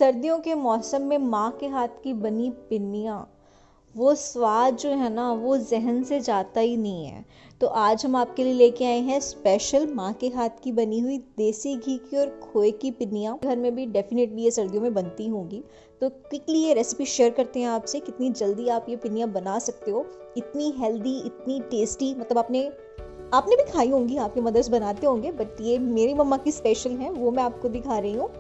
सर्दियों के मौसम में माँ के हाथ की बनी पिन्नियाँ, वो स्वाद जो है ना वो ज़हन से जाता ही नहीं है। तो आज हम आपके लिए लेके आए हैं स्पेशल माँ के हाथ की बनी हुई देसी घी की और खोए की पिन्नियाँ। घर में भी डेफिनेटली ये सर्दियों में बनती होंगी। तो क्विकली ये रेसिपी शेयर करते हैं आपसे, कितनी जल्दी आप ये पिन्नियाँ बना सकते हो। इतनी हेल्दी, इतनी टेस्टी, मतलब आपने आपने भी खाई होंगी, आपके मदर्स बनाते होंगे, बट ये मेरी मम्मा की स्पेशल है, वो मैं आपको दिखा रही हूँ।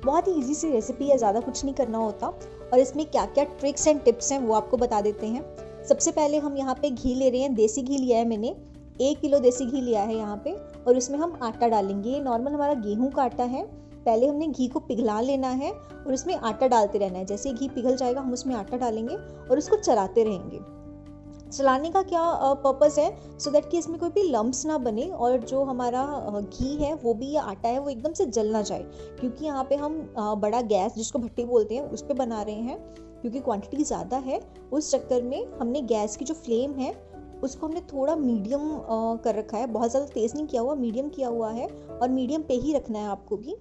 बहुत ही इजी सी रेसिपी है, ज़्यादा कुछ नहीं करना होता। और इसमें क्या क्या ट्रिक्स एंड टिप्स हैं वो आपको बता देते हैं। सबसे पहले हम यहाँ पे घी ले रहे हैं, देसी घी लिया है मैंने, 1 किलो देसी घी लिया है यहाँ पे। और इसमें हम आटा डालेंगे, ये नॉर्मल हमारा गेहूं का आटा है। पहले हमने घी को पिघला लेना है और उसमें आटा डालते रहना है। जैसे घी पिघल जाएगा हम उसमें आटा डालेंगे और उसको चलाते रहेंगे। चलाने का क्या पर्पस है, सो दैट कि इसमें कोई भी लम्प्स ना बने और जो हमारा घी है वो भी, ये आटा है वो एकदम से जल ना जाए। क्योंकि यहाँ पे हम बड़ा गैस जिसको भट्टी बोलते हैं उस पर बना रहे हैं, क्योंकि क्वांटिटी ज़्यादा है। उस चक्कर में हमने गैस की जो फ्लेम है उसको हमने थोड़ा मीडियम कर रखा है, बहुत ज़्यादा तेज़ नहीं किया हुआ, मीडियम किया हुआ है। और मीडियम पे ही रखना है आपको भी।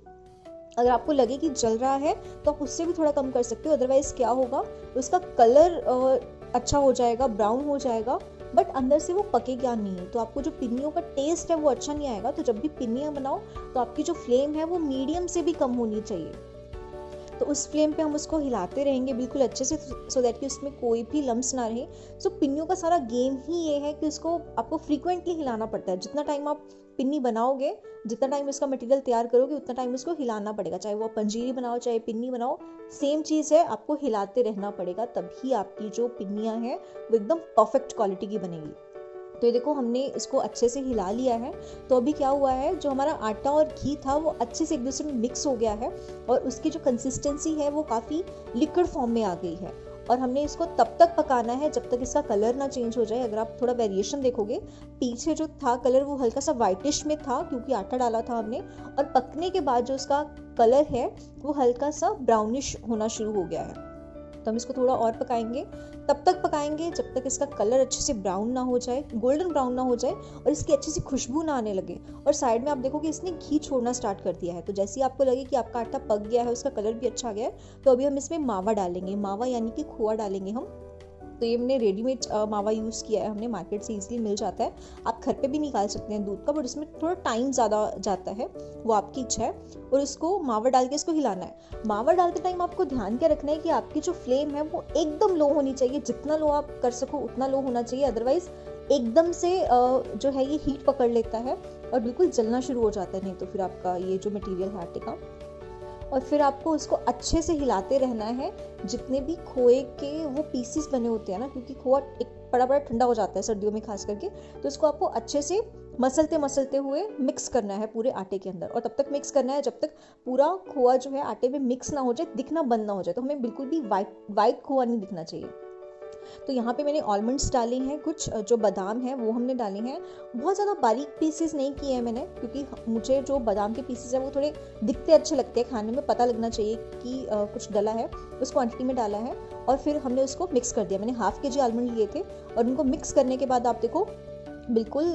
अगर आपको लगे कि जल रहा है तो आप उससे भी थोड़ा कम कर सकते हो, अदरवाइज क्या होगा, उसका कलर अच्छा हो जाएगा, ब्राउन हो जाएगा, बट अंदर से वो पकेगा नहीं, तो आपको जो पिन्नियों का टेस्ट है वो अच्छा नहीं आएगा। तो जब भी पिन्नियाँ बनाओ तो आपकी जो फ्लेम है वो मीडियम से भी कम होनी चाहिए। तो उस फ्लेम पे हम उसको हिलाते रहेंगे बिल्कुल अच्छे से, सो दैट कि उसमें कोई भी लम्स ना रहे। सो पिन्नियों का सारा गेम ही ये है कि उसको आपको फ्रीक्वेंटली हिलाना पड़ता है। जितना टाइम आप पिन्नी बनाओगे, जितना टाइम इसका मटेरियल तैयार करोगे, उतना टाइम उसको हिलाना पड़ेगा। चाहे वो पंजीरी बनाओ चाहे पिन्नी बनाओ, सेम चीज़ है, आपको हिलाते रहना पड़ेगा, तभी आपकी जो पिन्नियाँ हैं वो एकदम परफेक्ट क्वालिटी की बनेगी। तो ये देखो हमने इसको अच्छे से हिला लिया है। तो अभी क्या हुआ है, जो हमारा आटा और घी था वो अच्छे से एक दूसरे में मिक्स हो गया है और उसकी जो कंसिस्टेंसी है वो काफ़ी लिक्विड फॉर्म में आ गई है। और हमने इसको तब तक पकाना है जब तक इसका कलर ना चेंज हो जाए। अगर आप थोड़ा वेरिएशन देखोगे, पीछे जो था कलर वो हल्का सा वाइटिश में था क्योंकि आटा डाला था हमने, और पकने के बाद जो उसका कलर है वो हल्का सा ब्राउनिश होना शुरू हो गया है। तो हम इसको थोड़ा और पकाएंगे, तब तक पकाएंगे जब तक इसका कलर अच्छे से ब्राउन ना हो जाए, गोल्डन ब्राउन ना हो जाए और इसकी अच्छी सी खुशबू ना आने लगे। और साइड में आप देखोगे इसने घी छोड़ना स्टार्ट कर दिया है। तो जैसे ही आपको लगे कि आपका आटा पक गया है, उसका कलर भी अच्छा आ गया है, तो अभी हम इसमें मावा डालेंगे। मावा यानी कि खोआ डालेंगे हम। तो ये हमने रेडीमेड मावा यूज़ किया है, हमने मार्केट से इजीली मिल जाता है। आप घर पे भी निकाल सकते हैं दूध का, बट इसमें थोड़ा टाइम ज़्यादा जाता है, वो आपकी इच्छा है। और इसको मावा डाल के इसको हिलाना है। मावा डालते टाइम आपको ध्यान क्या रखना है कि आपकी जो फ्लेम है वो एकदम लो होनी चाहिए, जितना लो आप कर सको उतना लो होना चाहिए, अदरवाइज एकदम से जो है ये हीट पकड़ लेता है और बिल्कुल जलना शुरू हो जाता है, नहीं तो फिर आपका ये जो मटेरियल है आटे का। और फिर आपको उसको अच्छे से हिलाते रहना है। जितने भी खोए के वो पीसीस बने होते हैं ना, क्योंकि खोआ एक बड़ा बड़ा ठंडा हो जाता है सर्दियों में खास करके, तो इसको आपको अच्छे से मसलते मसलते हुए मिक्स करना है पूरे आटे के अंदर। और तब तक मिक्स करना है जब तक पूरा खोआ जो है आटे में मिक्स ना हो जाए, दिखना बंद ना हो जाए। तो हमें बिल्कुल भी वाइट खोआ नहीं दिखना चाहिए। तो यहाँ पे मैंने ऑलमंड्स डाले हैं, कुछ जो बादाम है वो हमने डाले हैं। बहुत ज़्यादा बारीक पीसेस नहीं किए हैं मैंने, क्योंकि मुझे जो बादाम के पीसेस है वो थोड़े दिखते अच्छे लगते हैं, खाने में पता लगना चाहिए कि कुछ डला है, उस क्वांटिटी में डाला है। और फिर हमने उसको मिक्स कर दिया। मैंने ½ kg आलमंड लिए थे और उनको मिक्स करने के बाद आप देखो बिल्कुल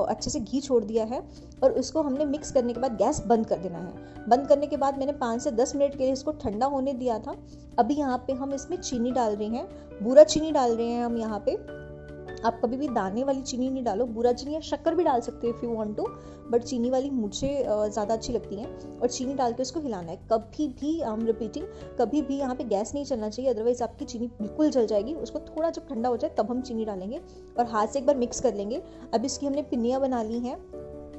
अच्छे से घी छोड़ दिया है। और उसको हमने मिक्स करने के बाद गैस बंद कर देना है। बंद करने के बाद मैंने 5 से 10 मिनट के लिए इसको ठंडा होने दिया था। अभी यहाँ पे हम इसमें चीनी डाल रहे हैं, बूरा चीनी डाल रहे हैं हम यहाँ पे। आप कभी भी दाने वाली चीनी नहीं डालो, बूरा चीनी या शक्कर भी डाल सकते हो if you want to, but चीनी वाली मुझे ज़्यादा अच्छी लगती है। और चीनी डाल के उसको हिलाना है। कभी भी आई एम रिपीटिंग, कभी भी यहाँ पे गैस नहीं चलना चाहिए, अदरवाइज आपकी चीनी बिल्कुल जल जाएगी। उसको थोड़ा जब ठंडा हो जाए तब हम चीनी डालेंगे और हाथ से एक बार मिक्स कर लेंगे। अब इसकी हमने पिन्नियाँ बना ली हैं।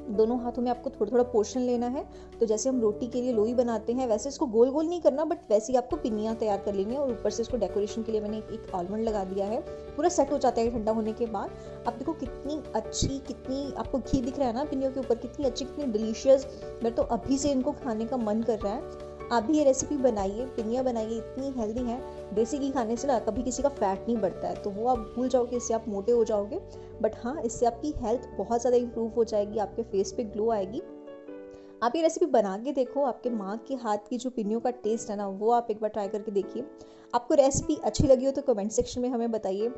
दोनों हाथों में आपको थोड़ा थोड़ा पोर्शन लेना है। तो जैसे हम रोटी के लिए लोई बनाते हैं वैसे इसको गोल गोल नहीं करना, बट वैसे ही आपको पिन्नियाँ तैयार कर लेनी है। और ऊपर से इसको डेकोरेशन के लिए मैंने एक आलमंड लगा दिया है। पूरा सेट हो जाता है ठंडा होने के बाद। आप देखो कितनी अच्छी, कितनी आपको घी दिख रहा है ना पिन्नियों के ऊपर, कितनी अच्छी, कितनी डिलीशियस। मेरे तो अभी से इनको खाने का मन कर रहा है। आप भी ये रेसिपी बनाइए, पिन्नियाँ बनाइए, इतनी हेल्दी है। देसी घी खाने से ना कभी किसी का फैट नहीं बढ़ता है, तो वो आप भूल जाओगे, इससे आप मोटे हो जाओगे। बट हाँ, इससे आपकी हेल्थ बहुत ज़्यादा इंप्रूव हो जाएगी, आपके फेस पे ग्लो आएगी। आप ये रेसिपी बना के देखो, आपके माँ के हाथ की जो पिन्नियों का टेस्ट है ना वो आप एक बार ट्राई करके देखिए। आपको रेसिपी अच्छी लगी हो तो कमेंट सेक्शन में हमें बताइए।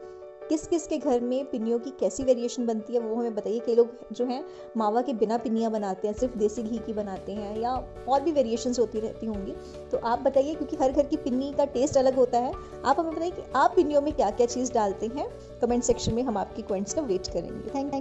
किस किस के घर में पिन्नियों की कैसी वेरिएशन बनती है वो हमें बताइए। कई लोग जो हैं मावा के बिना पिन्नियाँ बनाते हैं, सिर्फ देसी घी की बनाते हैं, या और भी वेरिएशंस होती रहती होंगी। तो आप बताइए, क्योंकि हर घर की पिन्नी का टेस्ट अलग होता है। आप हमें बताइए कि आप पिन्नियों में क्या क्या चीज़ डालते हैं। कमेंट सेक्शन में हम आपकी कमेंट्स का वेट करेंगे। थैंक